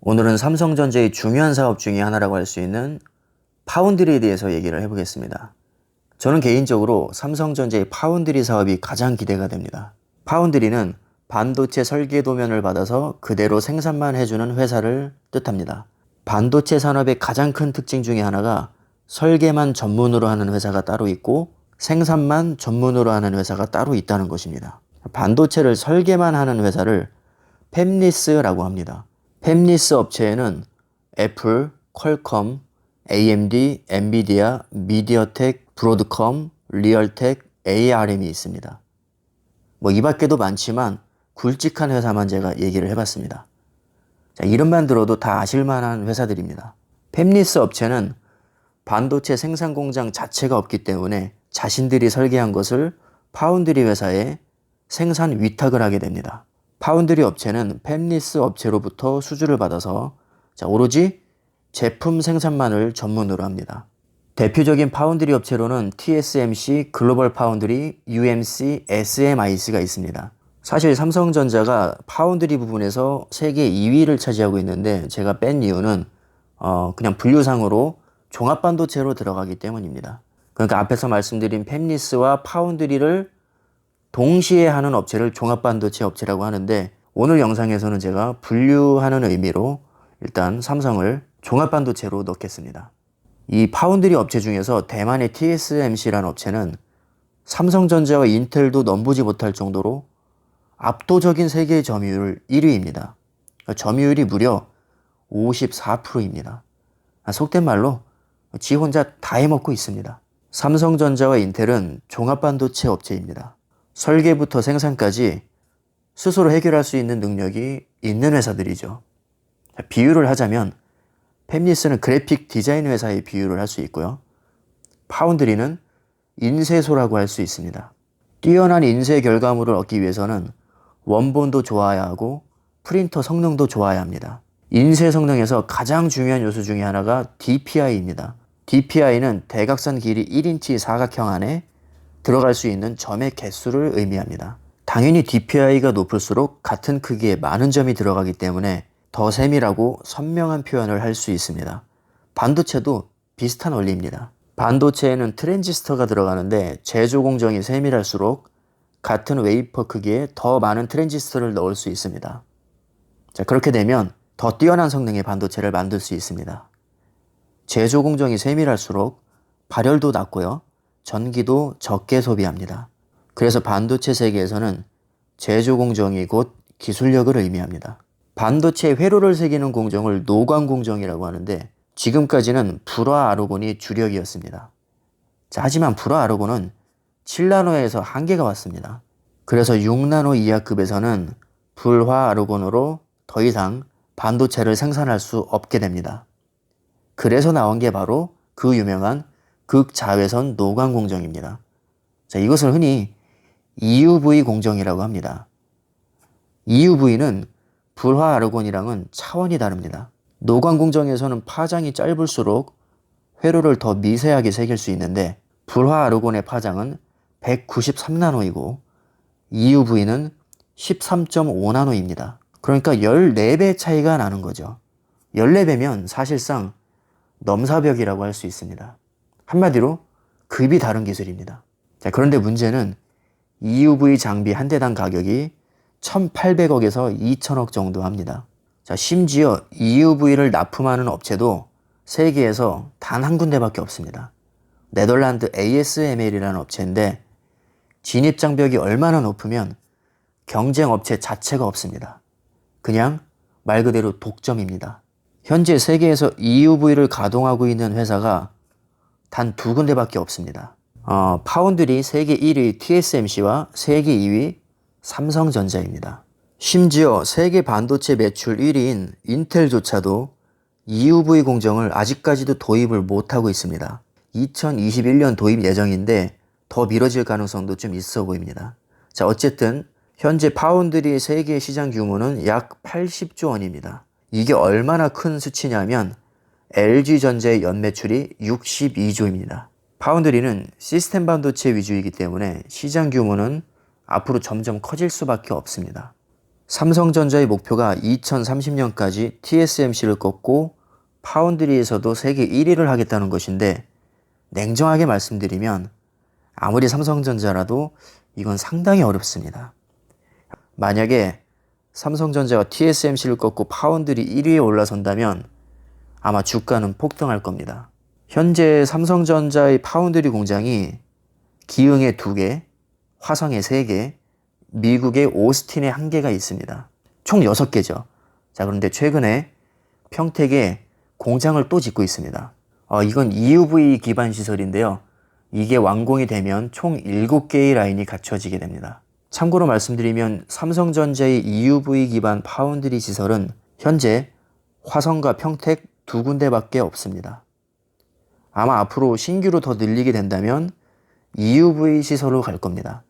오늘은 삼성전자의 중요한 사업 중에 하나라고 할 수 있는 파운드리에 대해서 얘기를 해보겠습니다. 저는 개인적으로 삼성전자의 파운드리 사업이 가장 기대가 됩니다. 파운드리는 반도체 설계 도면을 받아서 그대로 생산만 해주는 회사를 뜻합니다. 반도체 산업의 가장 큰 특징 중에 하나가 설계만 전문으로 하는 회사가 따로 있고 생산만 전문으로 하는 회사가 따로 있다는 것입니다. 반도체를 설계만 하는 회사를 팹리스라고 합니다. 팹리스 업체에는 애플, 퀄컴, AMD, 엔비디아, 미디어텍, 브로드컴, 리얼텍, ARM이 있습니다. 이 밖에도 많지만 굵직한 회사만 제가 얘기를 해봤습니다. 자, 이름만 들어도 다 아실만한 회사들입니다. 팹리스 업체는 반도체 생산 공장 자체가 없기 때문에 자신들이 설계한 것을 파운드리 회사에 생산 위탁을 하게 됩니다. 파운드리 업체는 팹리스 업체로부터 수주를 받아서 오로지 제품 생산만을 전문으로 합니다. 대표적인 파운드리 업체로는 TSMC, 글로벌 파운드리, UMC, SMIC가 있습니다. 사실 삼성전자가 파운드리 부분에서 세계 2위를 차지하고 있는데 제가 뺀 이유는 그냥 분류상으로 종합반도체로 들어가기 때문입니다. 그러니까 앞에서 말씀드린 팹리스와 파운드리를 동시에 하는 업체를 종합반도체 업체라고 하는데 오늘 영상에서는 제가 분류하는 의미로 일단 삼성을 종합반도체로 넣겠습니다. 이 파운드리 업체 중에서 대만의 TSMC라는 업체는 삼성전자와 인텔도 넘보지 못할 정도로 압도적인 세계 점유율 1위입니다. 점유율이 무려 54%입니다. 속된 말로 지 혼자 다 해먹고 있습니다. 삼성전자와 인텔은 종합반도체 업체입니다. 설계부터 생산까지 스스로 해결할 수 있는 능력이 있는 회사들이죠. 비유를 하자면 팹리스는 그래픽 디자인 회사의 비유를 할 수 있고요. 파운드리는 인쇄소라고 할 수 있습니다. 뛰어난 인쇄 결과물을 얻기 위해서는 원본도 좋아야 하고 프린터 성능도 좋아야 합니다. 인쇄 성능에서 가장 중요한 요소 중에 하나가 DPI입니다. DPI는 대각선 길이 1인치 사각형 안에 들어갈 수 있는 점의 개수를 의미합니다. 당연히 DPI가 높을수록 같은 크기에 많은 점이 들어가기 때문에 더 세밀하고 선명한 표현을 할 수 있습니다. 반도체도 비슷한 원리입니다. 반도체에는 트랜지스터가 들어가는데 제조 공정이 세밀할수록 같은 웨이퍼 크기에 더 많은 트랜지스터를 넣을 수 있습니다. 자, 그렇게 되면 더 뛰어난 성능의 반도체를 만들 수 있습니다. 제조 공정이 세밀할수록 발열도 낮고요. 전기도 적게 소비합니다. 그래서 반도체 세계에서는 제조 공정이 곧 기술력을 의미합니다. 반도체 회로를 새기는 공정을 노광 공정이라고 하는데 지금까지는 불화 아르곤이 주력이었습니다. 자, 하지만 불화 아르곤은 7나노에서 한계가 왔습니다. 그래서 6나노 이하급에서는 불화 아르곤으로 더 이상 반도체를 생산할 수 없게 됩니다. 그래서 나온 게 바로 그 유명한 극자외선 노광 공정입니다. 자, 이것을 흔히 EUV 공정이라고 합니다. EUV는 불화 아르곤이랑은 차원이 다릅니다. 노광 공정에서는 파장이 짧을수록 회로를 더 미세하게 새길 수 있는데 불화 아르곤의 파장은 193나노이고 EUV는 13.5나노입니다. 그러니까 14배 차이가 나는 거죠. 14배면 사실상 넘사벽이라고 할 수 있습니다. 한마디로 급이 다른 기술입니다. 자, 그런데 문제는 EUV 장비 한 대당 가격이 1,800억에서 2,000억 정도 합니다. 자, 심지어 EUV를 납품하는 업체도 세계에서 단 한 군데밖에 없습니다. 네덜란드 ASML이라는 업체인데 진입 장벽이 얼마나 높으면 경쟁 업체 자체가 없습니다. 그냥 말 그대로 독점입니다. 현재 세계에서 EUV를 가동하고 있는 회사가 단 2군데밖에 없습니다. 파운드리 세계 1위 TSMC와 세계 2위 삼성전자입니다. 심지어 세계 반도체 매출 1위인 인텔조차도 EUV 공정을 아직까지도 도입을 못하고 있습니다. 2021년 도입 예정인데 더 미뤄질 가능성도 좀 있어 보입니다. 자, 어쨌든 현재 파운드리 세계 시장 규모는 약 80조 원입니다. 이게 얼마나 큰 수치냐면 LG전자의 연매출이 62조입니다. 파운드리는 시스템 반도체 위주이기 때문에 시장 규모는 앞으로 점점 커질 수밖에 없습니다. 삼성전자의 목표가 2030년까지 TSMC를 꺾고 파운드리에서도 세계 1위를 하겠다는 것인데, 냉정하게 말씀드리면 아무리 삼성전자라도 이건 상당히 어렵습니다. 만약에 삼성전자가 TSMC를 꺾고 파운드리 1위에 올라선다면 아마 주가는 폭등할 겁니다. 현재 삼성전자의 파운드리 공장이 기흥에 2개, 화성에 3개, 미국의 오스틴에 1개가 있습니다. 총 6개죠. 자, 그런데 최근에 평택에 공장을 또 짓고 있습니다. 이건 EUV 기반 시설인데요. 이게 완공이 되면 총 7개의 라인이 갖춰지게 됩니다. 참고로 말씀드리면 삼성전자의 EUV 기반 파운드리 시설은 현재 화성과 평택 2군데밖에 없습니다. 아마 앞으로 신규로 더 늘리게 된다면 EUV 시설로 갈 겁니다.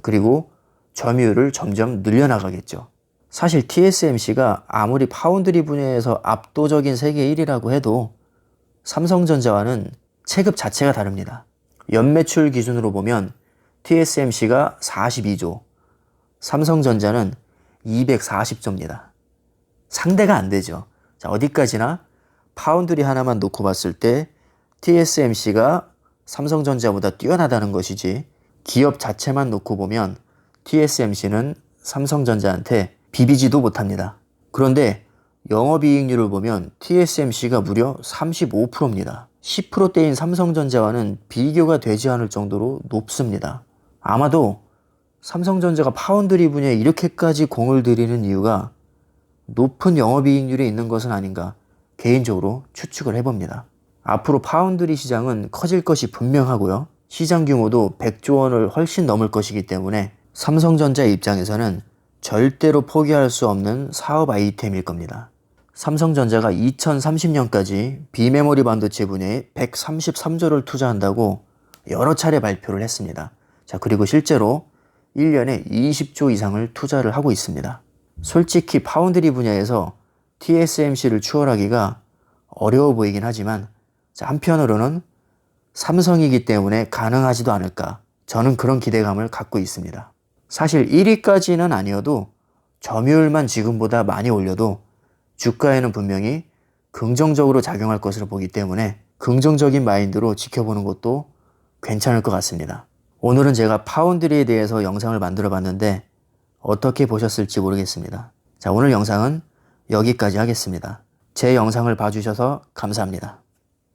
그리고 점유율을 점점 늘려나가겠죠. 사실 TSMC가 아무리 파운드리 분야에서 압도적인 세계 1위라고 해도 삼성전자와는 체급 자체가 다릅니다. 연매출 기준으로 보면 TSMC가 42조, 삼성전자는 240조입니다. 상대가 안 되죠. 자, 어디까지나 파운드리 하나만 놓고 봤을 때 TSMC가 삼성전자보다 뛰어나다는 것이지, 기업 자체만 놓고 보면 TSMC는 삼성전자한테 비비지도 못합니다. 그런데 영업이익률을 보면 TSMC가 무려 35%입니다. 10%대인 삼성전자와는 비교가 되지 않을 정도로 높습니다. 아마도 삼성전자가 파운드리 분야에 이렇게까지 공을 들이는 이유가 높은 영업이익률이 있는 것은 아닌가 개인적으로 추측을 해봅니다. 앞으로 파운드리 시장은 커질 것이 분명하고요. 시장 규모도 100조 원을 훨씬 넘을 것이기 때문에 삼성전자의 입장에서는 절대로 포기할 수 없는 사업 아이템일 겁니다. 삼성전자가 2030년까지 비메모리 반도체 분야에 133조를 투자한다고 여러 차례 발표를 했습니다. 자, 그리고 실제로 1년에 20조 이상을 투자를 하고 있습니다. 솔직히 파운드리 분야에서 TSMC를 추월하기가 어려워 보이긴 하지만, 자, 한편으로는 삼성이기 때문에 가능하지도 않을까, 저는 그런 기대감을 갖고 있습니다. 사실 1위까지는 아니어도 점유율만 지금보다 많이 올려도 주가에는 분명히 긍정적으로 작용할 것으로 보기 때문에 긍정적인 마인드로 지켜보는 것도 괜찮을 것 같습니다. 오늘은 제가 파운드리에 대해서 영상을 만들어 봤는데 어떻게 보셨을지 모르겠습니다. 자, 오늘 영상은 여기까지 하겠습니다. 제 영상을 봐주셔서 감사합니다.